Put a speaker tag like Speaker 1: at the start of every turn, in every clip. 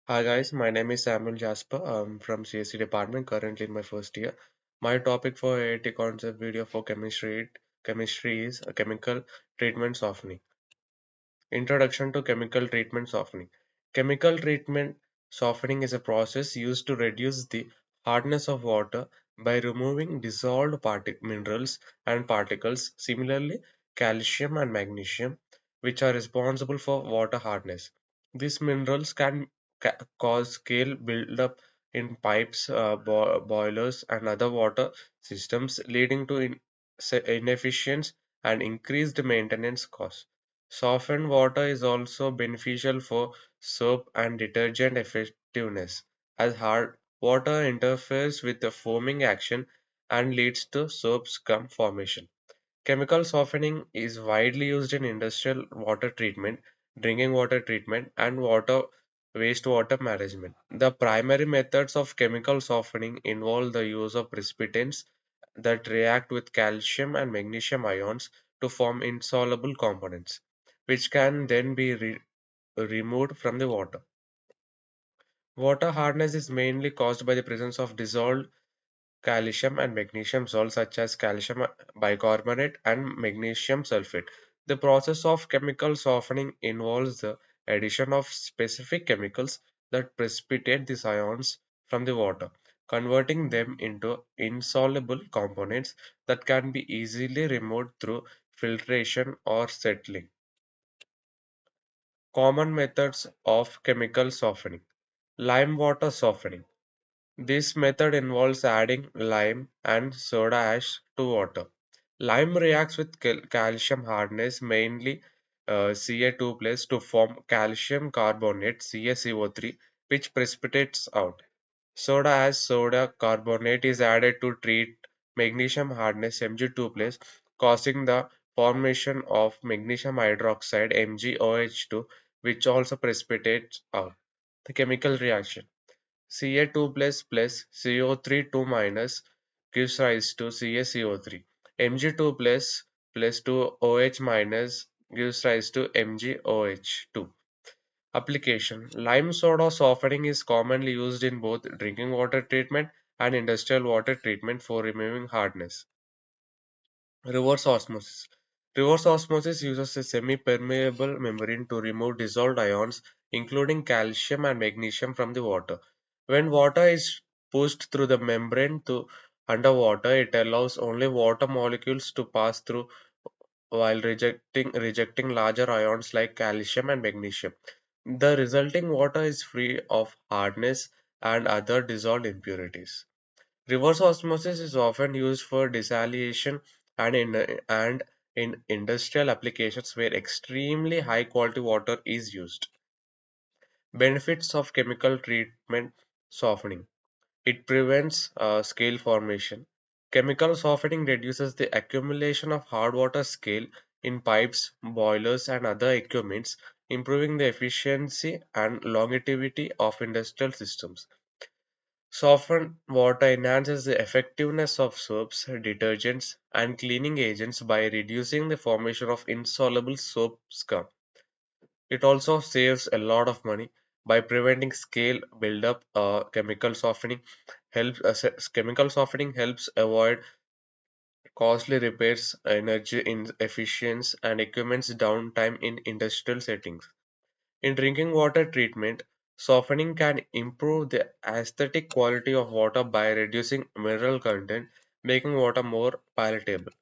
Speaker 1: Hi guys, my name is Samuel Jasper. I'm from CSC department, currently in my first year. My topic for AIT concept video for chemistry is a chemical treatment softening. Introduction to chemical treatment softening. Chemical treatment softening is a process used to reduce the hardness of water by removing dissolved minerals and particles, similarly calcium and magnesium, which are responsible for water hardness. These minerals can cause scale buildup in pipes, boilers, and other water systems, leading to inefficiency and increased maintenance costs. Softened water is also beneficial for soap and detergent effectiveness, as hard water interferes with the foaming action and leads to soap scum formation. Chemical softening is widely used in industrial water treatment, drinking water treatment, and water wastewater management. The primary methods of chemical softening involve the use of precipitants that react with calcium and magnesium ions to form insoluble components, which can then be removed from the water. Water hardness is mainly caused by the presence of dissolved calcium and magnesium salts such as calcium bicarbonate and magnesium sulfate. The process of chemical softening involves the addition of specific chemicals that precipitate these ions from the water, converting them into insoluble components that can be easily removed through filtration or settling. Common methods of chemical softening. Lime water softening. This method involves adding lime and soda ash to water. Lime reacts with calcium hardness, mainly Ca2 plus, to form calcium carbonate CaCO3, which precipitates out. Soda ash soda carbonate is added to treat magnesium hardness Mg2 plus, causing the formation of magnesium hydroxide MgOH2, which also precipitates out. The chemical reaction. Ca2 plus CO3 2 minus gives rise to CaCO3. Mg2 plus 2 OH minus gives rise to MgOH2. Application. Lime soda softening is commonly used in both drinking water treatment and industrial water treatment for removing hardness. Reverse osmosis. Reverse osmosis uses a semi-permeable membrane to remove dissolved ions, including calcium and magnesium from the water. When water is pushed through the membrane to underwater, it allows only water molecules to pass through while rejecting larger ions like calcium and magnesium. The resulting water is free of hardness and other dissolved impurities. Reverse osmosis is often used for desalination and in industrial applications where extremely high quality water is used. Benefits of chemical treatment softening. It prevents scale formation. Chemical softening reduces the accumulation of hard water scale in pipes, boilers, and other equipments, improving the efficiency and longevity of industrial systems. Softened water enhances the effectiveness of soaps, detergents, and cleaning agents by reducing the formation of insoluble soap scum. It also saves a lot of money by preventing scale buildup. Chemical softening helps avoid costly repairs, energy inefficiency, and equipment's downtime in industrial settings. In drinking water treatment, softening can improve the aesthetic quality of water by reducing mineral content, making water more palatable.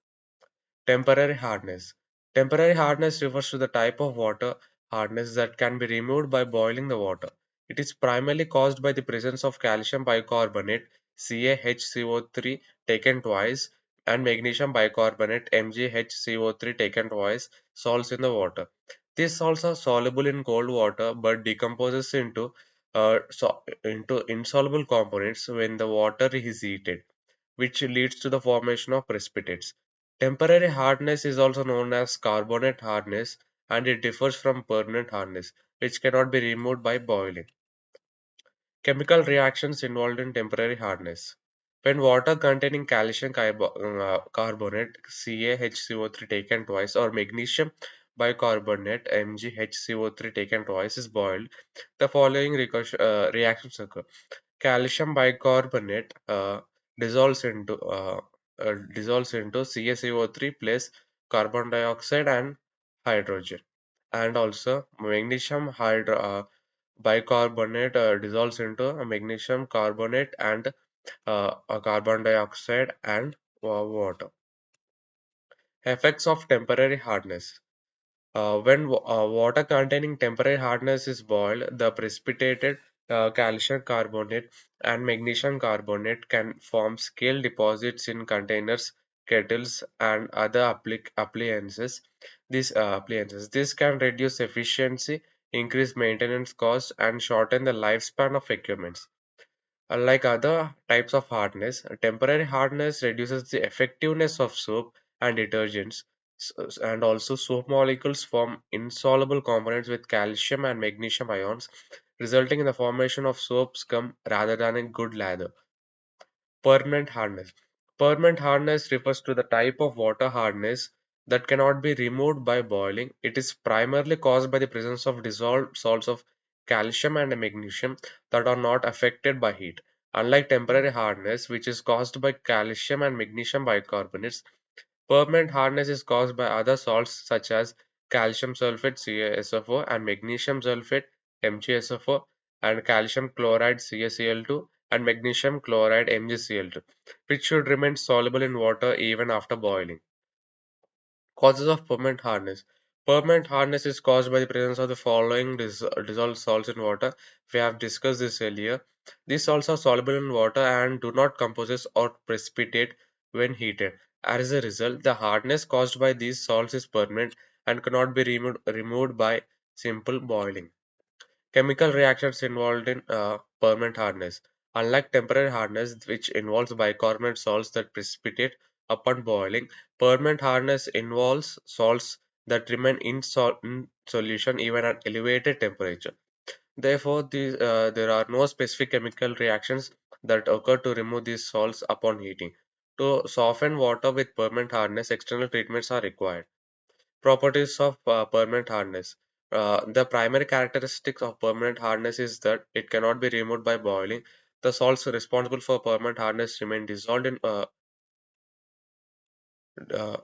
Speaker 1: Temporary hardness. Temporary hardness refers to the type of water hardness that can be removed by boiling the water. It is primarily caused by the presence of calcium bicarbonate CaHCO3 taken twice and magnesium bicarbonate MgHCO3 taken twice salts in the water. These salts are soluble in cold water but decomposes into insoluble components when the water is heated, which leads to the formation of precipitates. Temporary hardness is also known as carbonate hardness, and it differs from permanent hardness, which cannot be removed by boiling. Chemical reactions involved in temporary hardness. When water containing calcium carbonate CaHCO3 taken twice or magnesium bicarbonate MgHCO3 taken twice is boiled, the following reactions occur. Calcium bicarbonate dissolves into CaCO3 plus carbon dioxide and hydrogen, and also magnesium bicarbonate dissolves into a magnesium carbonate and a carbon dioxide and water. Effects of temporary hardness. When water containing temporary hardness is boiled, the precipitated calcium carbonate and magnesium carbonate can form scale deposits in containers, kettles, and other appliances. This can reduce efficiency, increase maintenance costs, and shorten the lifespan of equipment. Unlike other types of hardness, temporary hardness reduces the effectiveness of soap and detergents, and also soap molecules form insoluble components with calcium and magnesium ions, resulting in the formation of soap scum rather than a good lather. Permanent hardness. Permanent hardness refers to the type of water hardness that cannot be removed by boiling. It is primarily caused by the presence of dissolved salts of calcium and magnesium that are not affected by heat. Unlike temporary hardness, which is caused by calcium and magnesium bicarbonates, permanent hardness is caused by other salts such as calcium sulfate CaSO4 and magnesium sulfate MgSO4 and calcium chloride CaCl2 and magnesium chloride MgCl2, which should remain soluble in water even after boiling. Causes of permanent hardness. Permanent hardness is caused by the presence of the following dissolved salts in water. We have discussed this earlier. These salts are soluble in water and do not compose or precipitate when heated. As a result, the hardness caused by these salts is permanent and cannot be removed by simple boiling. Chemical reactions involved in permanent hardness. Unlike temporary hardness, which involves bicarbonate salts that precipitate upon boiling, permanent hardness involves salts that remain in solution even at elevated temperature. Therefore, there are no specific chemical reactions that occur to remove these salts upon heating. To soften water with permanent hardness, external treatments are required. Properties of permanent hardness. The primary characteristics of permanent hardness is that it cannot be removed by boiling. The salts responsible for permanent hardness remain uh, uh,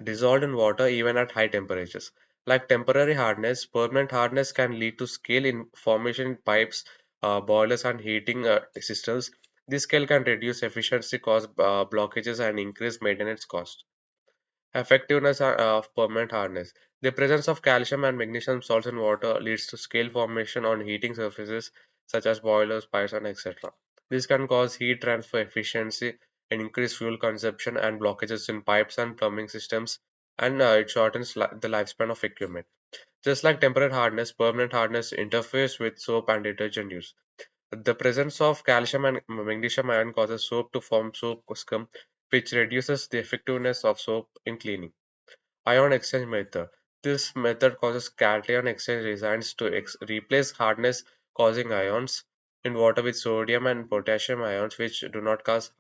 Speaker 1: dissolved in water even at high temperatures. Like temporary hardness, permanent hardness can lead to scale in formation in pipes, boilers, and heating systems. This scale can reduce efficiency, cause blockages, and increase maintenance costs. Effectiveness of permanent hardness. The presence of calcium and magnesium salts in water leads to scale formation on heating surfaces such as boilers, pipes, and etc. This can cause heat transfer efficiency and increase fuel consumption and blockages in pipes and plumbing systems, and it shortens the lifespan of equipment. Just like temporary hardness, permanent hardness interferes with soap and detergent use. The presence of calcium and magnesium ion causes soap to form soap scum, which reduces the effectiveness of soap in cleaning. Ion exchange method. This method causes cation exchange reagents to replace hardness causing ions in water with sodium and potassium ions which do not cause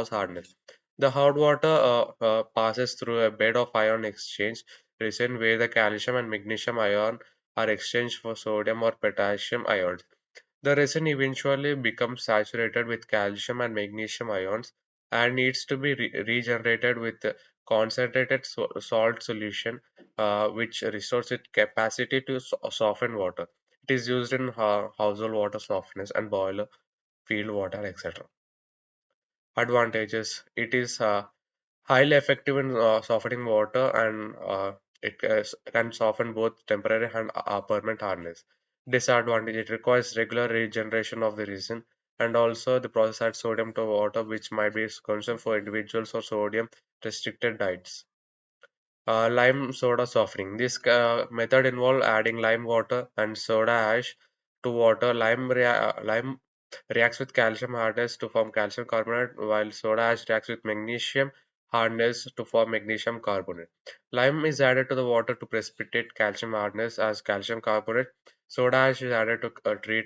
Speaker 1: hardness. The hot water passes through a bed of ion exchange region where the calcium and magnesium ion are exchanged for sodium or potassium ions. The resin eventually becomes saturated with calcium and magnesium ions and needs to be regenerated with a concentrated salt solution, which restores its capacity to soften water. It is used in household water softeners and boiler, field water, etc. Advantages: it is highly effective in softening water, and can soften both temporary and permanent hardness. Disadvantage: it requires regular regeneration of the resin, and also the process adds sodium to water, which might be concern for individuals or sodium restricted diets. Lime soda softening. This method involves adding lime water and soda ash to water. Lime reacts with calcium hardness to form calcium carbonate, while soda ash reacts with magnesium hardness to form magnesium carbonate. Lime is added to the water to precipitate calcium hardness as calcium carbonate. Soda ash is added to treat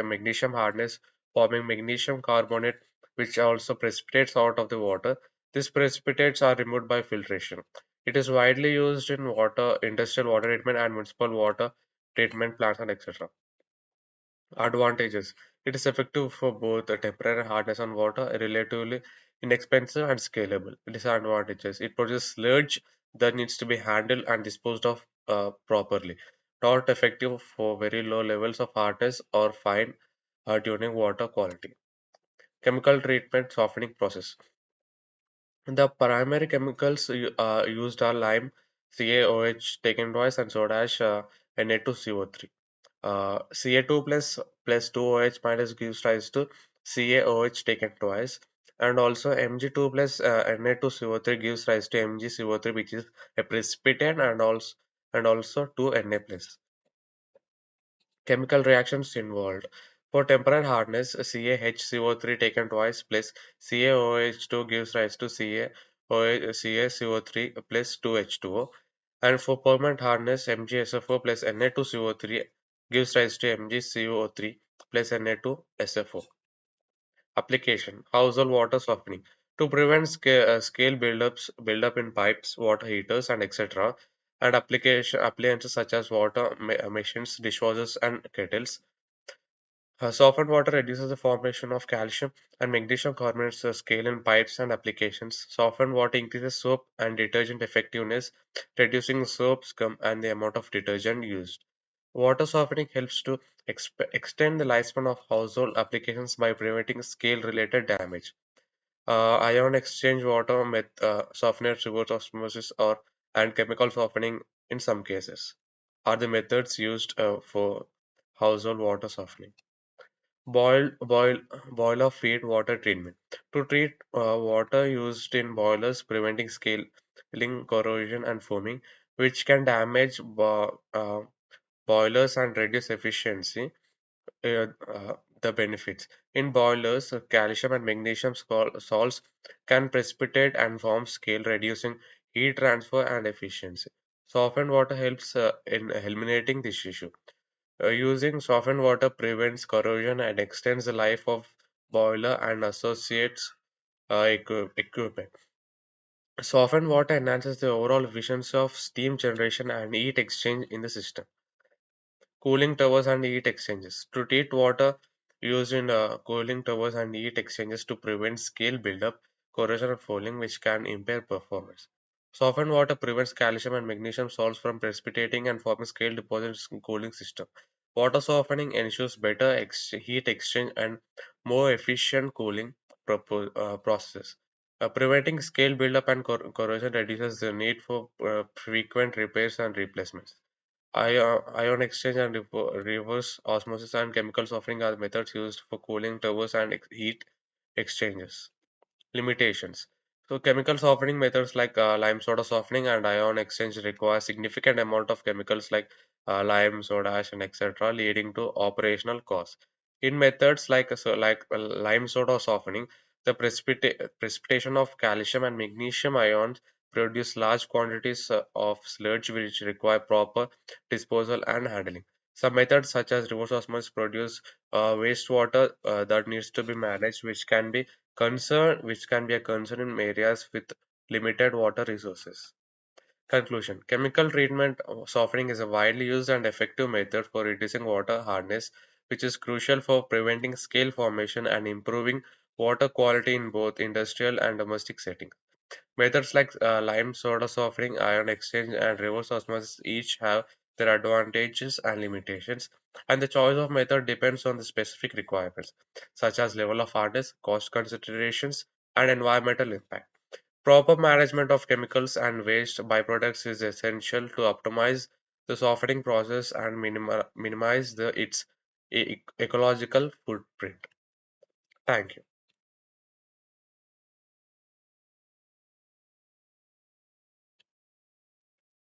Speaker 1: magnesium hardness, forming magnesium carbonate, which also precipitates out of the water. These precipitates are removed by filtration. It is widely used in water, industrial water treatment and municipal water treatment plants and etc. Advantages. It is effective for both the temporary hardness on water, relatively inexpensive and scalable. Disadvantages. It produces sludge that needs to be handled and disposed of properly. Not effective for very low levels of hardness or fine tuning water quality. Chemical treatment softening process. The primary chemicals used are lime, CaOH taken twice, and soda ash, Na2CO3. Ca2 plus 2OH minus gives rise to CaOH taken twice, and also Mg2 plus Na2CO3 gives rise to MgCO3, which is a precipitate, and also 2Na plus. Chemical reactions involved. For temporal hardness, CaHCO3 taken twice plus CaOH2 gives rise to CaCO3 plus 2H2O. And for permanent hardness, MgSFO plus Na2CO3 gives rise to MgCO3 plus Na2SFO. Application: household water softening. To prevent scale buildup in pipes, water heaters, and etc. And application appliances such as water machines, dishwashers, and kettles. Softened water reduces the formation of calcium and magnesium carbonates scale in pipes and applications. Softened water increases soap and detergent effectiveness, reducing soap scum and the amount of detergent used. Water softening helps to extend the lifespan of household applications by preventing scale-related damage. Ion exchange water softeners, reverse osmosis, and chemical softening in some cases are the methods used for household water softening. Boiler feed water treatment. To treat water used in boilers, preventing scaling, corrosion, and foaming, which can damage boilers and reduce efficiency. The benefits in boilers, calcium and magnesium salts can precipitate and form scale, reducing heat transfer and efficiency. Softened water helps in eliminating this issue. Using softened water prevents corrosion and extends the life of boiler and associates equipment. Softened water enhances the overall efficiency of steam generation and heat exchange in the system. Cooling towers and heat exchangers. To treat water used in cooling towers and heat exchangers to prevent scale buildup, corrosion, and fouling, which can impair performance. Softened water prevents calcium and magnesium salts from precipitating and forming scale deposits in cooling system. Water softening ensures better heat exchange and more efficient cooling process. Preventing scale buildup and corrosion reduces the need for frequent repairs and replacements. Ion exchange and reverse osmosis and chemical softening are methods used for cooling towers and heat exchangers. Limitations. So chemical softening methods like lime soda softening and ion exchange require significant amount of chemicals like lime, soda ash, and etc., leading to operational costs. In methods like lime soda softening, the precipitation of calcium and magnesium ions produce large quantities of sludge which require proper disposal and handling. Some methods such as reverse osmosis produce wastewater that needs to be managed, which can be a concern in areas with limited water resources. Conclusion. Chemical treatment softening is a widely used and effective method for reducing water hardness, which is crucial for preventing scale formation and improving water quality in both industrial and domestic settings. Methods like lime soda softening, ion exchange, and reverse osmosis each have their advantages and limitations, and the choice of method depends on the specific requirements, such as level of hardness, cost considerations, and environmental impact. Proper management of chemicals and waste byproducts is essential to optimize the softening process and minimize its ecological footprint. Thank you.